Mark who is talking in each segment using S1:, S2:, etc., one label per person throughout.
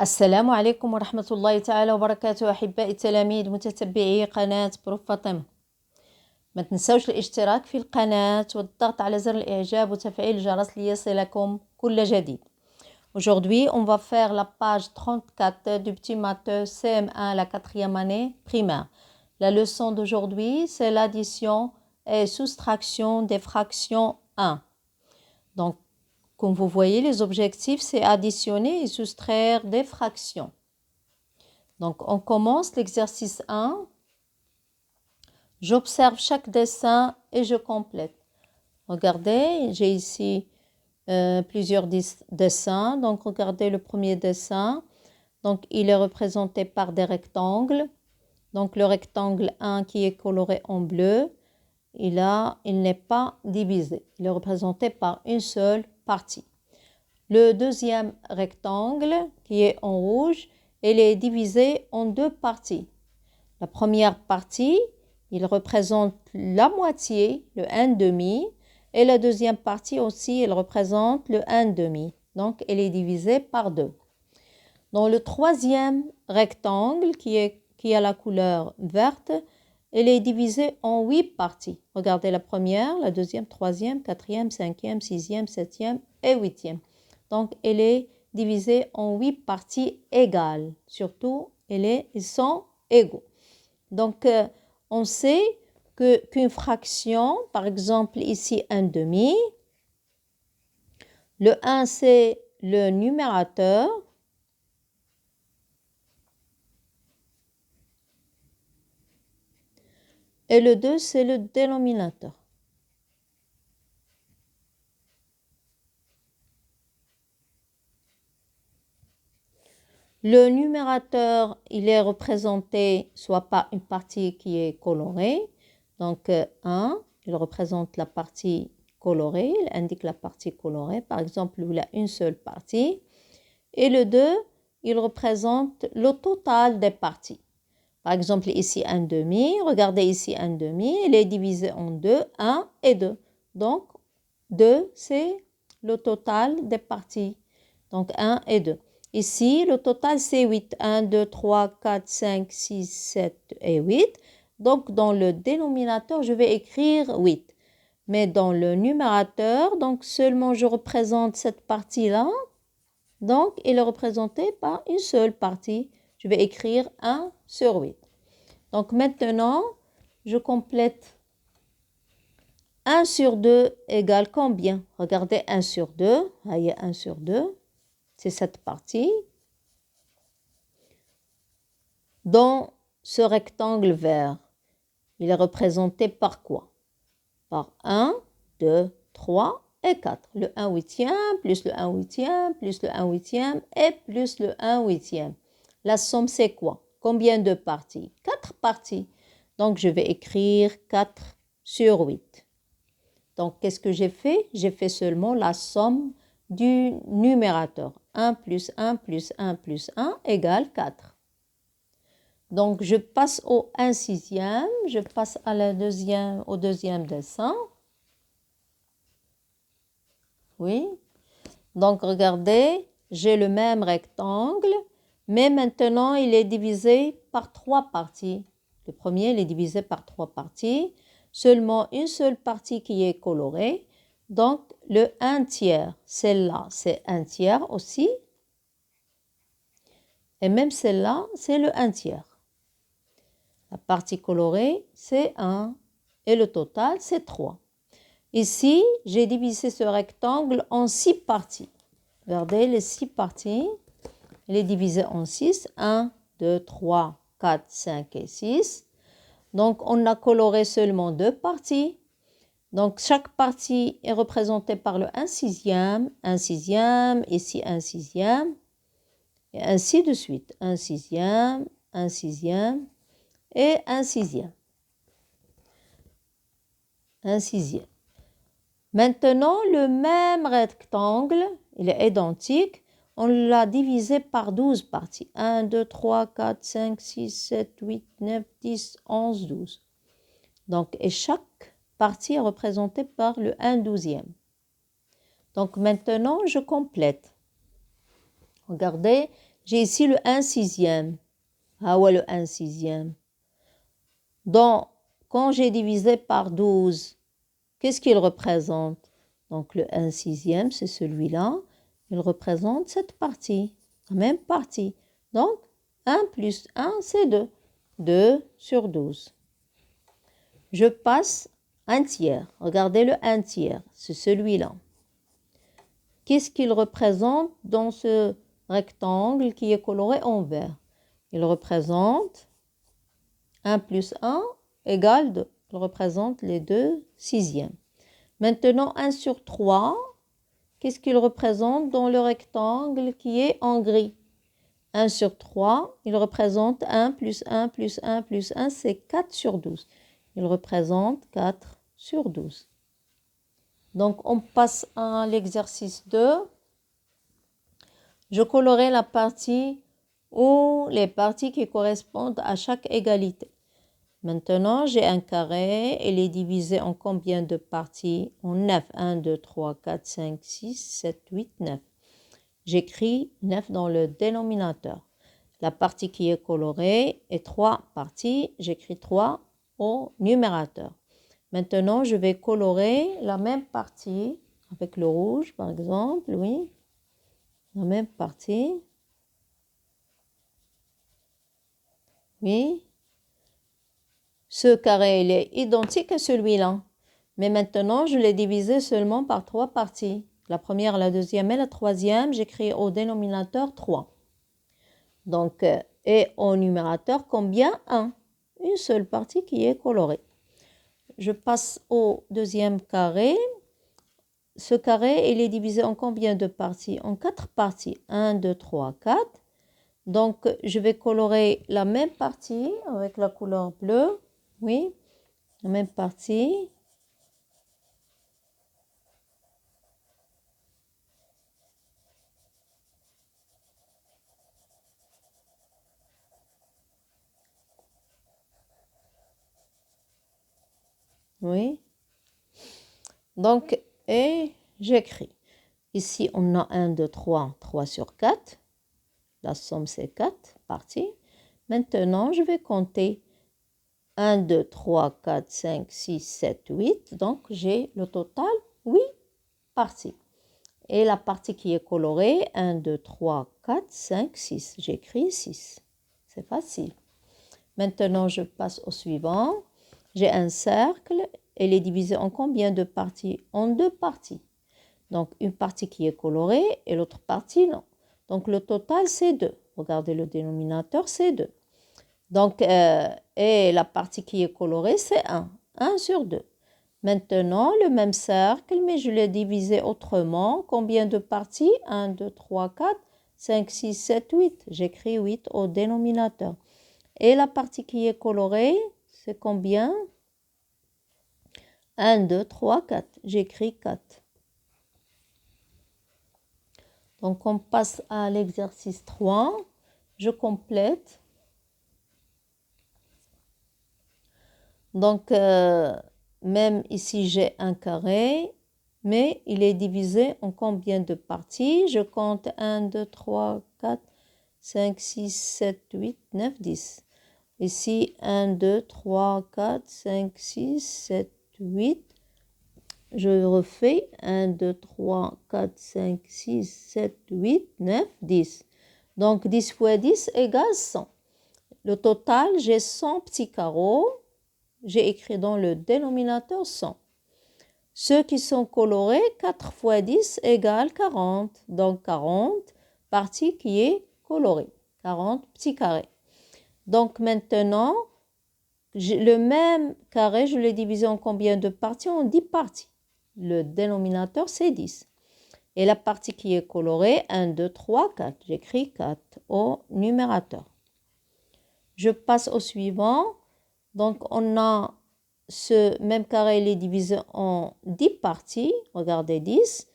S1: السلام عليكم ورحمة الله تعالى وبركاته أحبائي التلاميذ متتبعي قناة بروف فاطمة. ما تنسوش الاشتراك في القناة والضغط على زر الإعجاب وتفعيل الجرس ليصلكم كل جديد. Aujourd'hui, on va faire la page 34 du petit matheux CM1, la 4e année primaire. La leçon d'aujourd'hui, c'est l'addition et soustraction des fractions 1. Donc, comme vous voyez, les objectifs, c'est additionner et soustraire des fractions. Donc, on commence l'exercice 1. J'observe chaque dessin et je complète. Regardez, j'ai ici plusieurs dessins. Donc, regardez le premier dessin. Donc, il est représenté par des rectangles. Donc, le rectangle 1 qui est coloré en bleu, il n'est pas divisé. Il est représenté par une seule partie. Le deuxième rectangle qui est en rouge, il est divisé en deux parties. La première partie, il représente la moitié, le 1/2, et la deuxième partie aussi, elle représente le 1/2. Donc, elle est divisée par 2. Dans le troisième rectangle qui a la couleur verte, elle est divisée en 8 parties. Regardez la première, la deuxième, troisième, quatrième, cinquième, sixième, septième et huitième. Donc, elle est divisée en 8 parties égales. Surtout, ils sont égaux. Donc, on sait qu'une fraction, par exemple ici 1/2, le 1 c'est le numérateur, et le 2 c'est le dénominateur. Le numérateur, il est représenté soit par une partie qui est colorée. Donc 1, il représente la partie colorée, il indique la partie colorée. Par exemple, il a une seule partie. Et le 2, il représente le total des parties. Par exemple, ici 1/2, regardez ici 1/2, il est divisé en 2, 1 et 2. Donc 2, c'est le total des parties. Donc 1 et 2. Ici, le total, c'est 8. 1, 2, 3, 4, 5, 6, 7 et 8. Donc, dans le dénominateur, je vais écrire 8. Mais dans le numérateur, donc seulement je représente cette partie-là. Donc, il est représenté par une seule partie. Je vais écrire 1 sur 8. Donc, maintenant, je complète 1 sur 2 égale combien? Regardez 1 sur 2. Il y a 1 sur 2. C'est cette partie. Dans ce rectangle vert, il est représenté par quoi? Par 1, 2, 3 et 4. Le 1/8 plus le 1/8 plus le 1/8 et plus le 1/8. La somme, c'est quoi? Combien de parties? 4 parties. Donc, je vais écrire 4 sur 8. Donc, qu'est-ce que j'ai fait? J'ai fait seulement la somme du numérateur. 1 plus 1 plus 1 plus 1 égale 4. Donc, je passe au 1/6, je passe au deuxième dessin. Oui. Donc, regardez, j'ai le même rectangle, mais maintenant, il est divisé par 3 parties. Le premier, il est divisé par 3 parties. Seulement une seule partie qui est colorée. Donc, le 1/3, celle-là, c'est 1/3 aussi. Et même celle-là, c'est le 1/3. La partie colorée, c'est 1. Et le total, c'est 3. Ici, j'ai divisé ce rectangle en 6 parties. Regardez les 6 parties. Il est divisé en 6. 1, 2, 3, 4, 5 et 6. Donc, on a coloré seulement 2 parties. Donc, chaque partie est représentée par le 1/6, 1/6, ici 1/6, et ainsi de suite. 1/6, 1/6 et 1/6. 1/6. Maintenant, le même rectangle, il est identique. On l'a divisé par 12 parties. 1, 2, 3, 4, 5, 6, 7, 8, 9, 10, 11, 12. Donc, et chaque partie est représentée par le 1/12. Donc, maintenant, je complète. Regardez, j'ai ici le 1 sixième. Ah ouais, le 1 sixième. Donc, quand j'ai divisé par 12, qu'est-ce qu'il représente? Donc, le 1 sixième, c'est celui-là. Il représente cette partie, la même partie. Donc, 1 plus 1, c'est 2. 2 sur 12. Je passe un tiers. Regardez le 1 tiers, c'est celui-là. Qu'est-ce qu'il représente dans ce rectangle qui est coloré en vert? Il représente 1 plus 1 égale 2. Il représente les 2 sixièmes. Maintenant, 1 sur 3, qu'est-ce qu'il représente dans le rectangle qui est en gris? 1 sur 3, il représente 1 plus 1 plus 1 plus 1, c'est 4 sur 12. Il représente 4 sur 12. Donc, on passe à l'exercice 2. Je colorerai la partie ou les parties qui correspondent à chaque égalité. Maintenant, j'ai un carré. Il est divisé en combien de parties? En 9. 1, 2, 3, 4, 5, 6, 7, 8, 9. J'écris 9 dans le dénominateur. La partie qui est colorée est 3 parties. J'écris 3 au numérateur. Maintenant, je vais colorer la même partie avec le rouge, par exemple, oui. La même partie. Oui. Ce carré, il est identique à celui-là. Mais maintenant, je l'ai divisé seulement par 3 parties. La première, la deuxième et la troisième, j'écris au dénominateur 3. Donc, et au numérateur, combien? 1. Une seule partie qui est colorée. Je passe au deuxième carré. Ce carré, il est divisé en combien de parties? En 4 parties. 1, 2, 3, 4. Donc, je vais colorer la même partie avec la couleur bleue. Oui, la même partie. Oui. Donc, et j'écris. Ici, on a 1, 2, 3, 3 sur 4. La somme, c'est 4 parties. Maintenant, je vais compter 1, 2, 3, 4, 5, 6, 7, 8. Donc, j'ai le total 8 parties. Et la partie qui est colorée, 1, 2, 3, 4, 5, 6. J'écris 6. C'est facile. Maintenant, je passe au suivant. J'ai un cercle. Il est divisé en combien de parties? En 2 parties. Donc, une partie qui est colorée et l'autre partie, non. Donc, le total, c'est 2. Regardez le dénominateur, c'est 2. Donc, et la partie qui est colorée, c'est 1. 1 sur 2. Maintenant, le même cercle, mais je l'ai divisé autrement. Combien de parties? 1, 2, 3, 4, 5, 6, 7, 8. J'écris 8 au dénominateur. Et la partie qui est colorée, c'est combien? 1, 2, 3, 4. J'écris 4. Donc, on passe à l'exercice 3. Je complète. Donc, même ici, j'ai un carré, mais il est divisé en combien de parties? Je compte 1, 2, 3, 4, 5, 6, 7, 8, 9, 10. Ici, 1, 2, 3, 4, 5, 6, 7, 8. Je refais 1, 2, 3, 4, 5, 6, 7, 8, 9, 10. Donc, 10 fois 10 égale 100. Le total, j'ai 100 petits carreaux. J'ai écrit dans le dénominateur 100. Ceux qui sont colorés, 4 fois 10 égale 40. Donc, 40 parties qui est colorée. 40 petits carrés. Donc, maintenant, le même carré, je l'ai divisé en combien de parties? En 10 parties. Le dénominateur, c'est 10. Et la partie qui est colorée, 1, 2, 3, 4. J'écris 4 au numérateur. Je passe au suivant. Donc, on a ce même carré, il est divisé en 10 parties. Regardez, 10.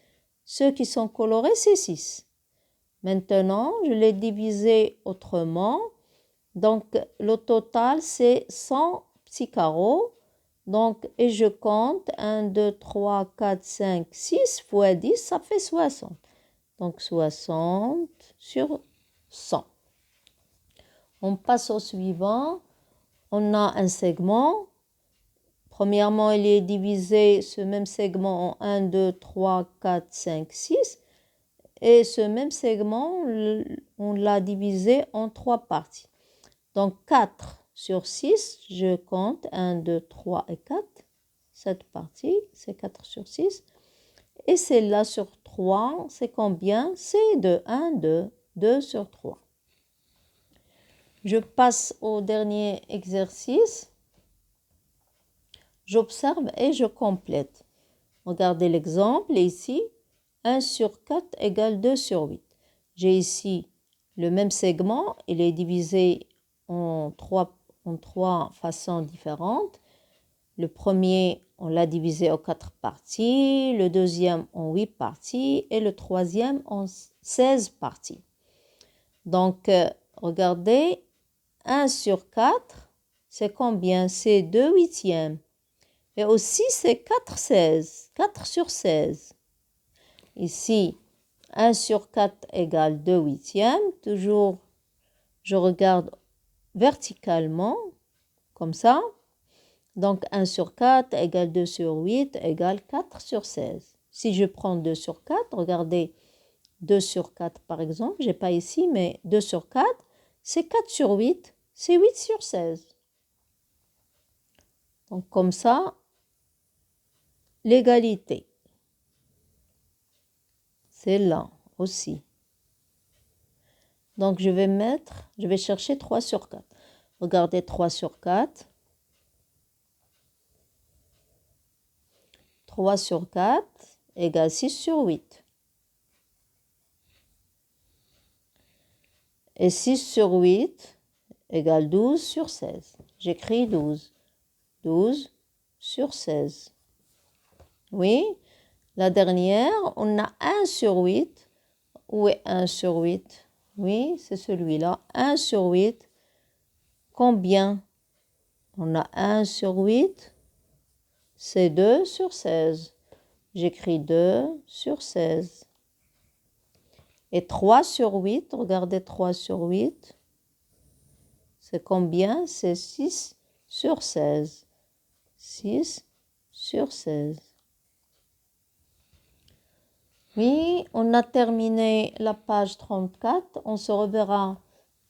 S1: Ceux qui sont colorés, c'est 6. Maintenant, je l'ai divisé autrement. Donc, le total, c'est 100 petits carreaux. Donc, et je compte 1, 2, 3, 4, 5, 6 fois 10, ça fait 60. Donc, 60 sur 100. On passe au suivant. On a un segment. Premièrement, il est divisé, ce même segment, en 1, 2, 3, 4, 5, 6. Et ce même segment, on l'a divisé en 3 parties. Donc 4 sur 6, je compte 1, 2, 3 et 4. Cette partie, c'est 4 sur 6. Et celle-là sur 3, c'est combien? C'est 2, 1, 2, 2 sur 3. Je passe au dernier exercice. J'observe et je complète. Regardez l'exemple ici. 1 sur 4 égale 2 sur 8. J'ai ici le même segment. Il est divisé en trois façons différentes. Le premier, on l'a divisé en 4 parties. Le deuxième en 8 parties. Et le troisième en 16 parties. Donc, regardez. 1 sur 4, c'est combien? C'est 2 huitièmes. Et aussi, c'est 4 sur 16. Ici, 1 sur 4 égale 2 huitièmes. Toujours, je regarde verticalement, comme ça. Donc, 1 sur 4 égale 2 sur 8 égale 4 sur 16. Si je prends 2 sur 4, regardez, 2 sur 4 par exemple, je n'ai pas ici, mais 2 sur 4, c'est 4 sur 8, c'est 8 sur 16. Donc, comme ça, l'égalité. C'est là aussi. Donc, je vais chercher 3 sur 4. Regardez 3 sur 4. 3 sur 4 égale 6 sur 8. Et 6 sur 8 égale 12 sur 16. J'écris 12. 12 sur 16. Oui. La dernière, on a 1 sur 8. Où est 1 sur 8? Oui, c'est celui-là. 1 sur 8. Combien? On a 1 sur 8. C'est 2 sur 16. J'écris 2 sur 16. Et 3 sur 8, regardez 3 sur 8. C'est combien? C'est 6 sur 16. 6 sur 16. Oui, on a terminé la page 34. On se reverra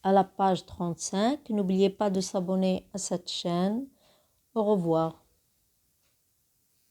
S1: à la page 35. N'oubliez pas de s'abonner à cette chaîne. Au revoir.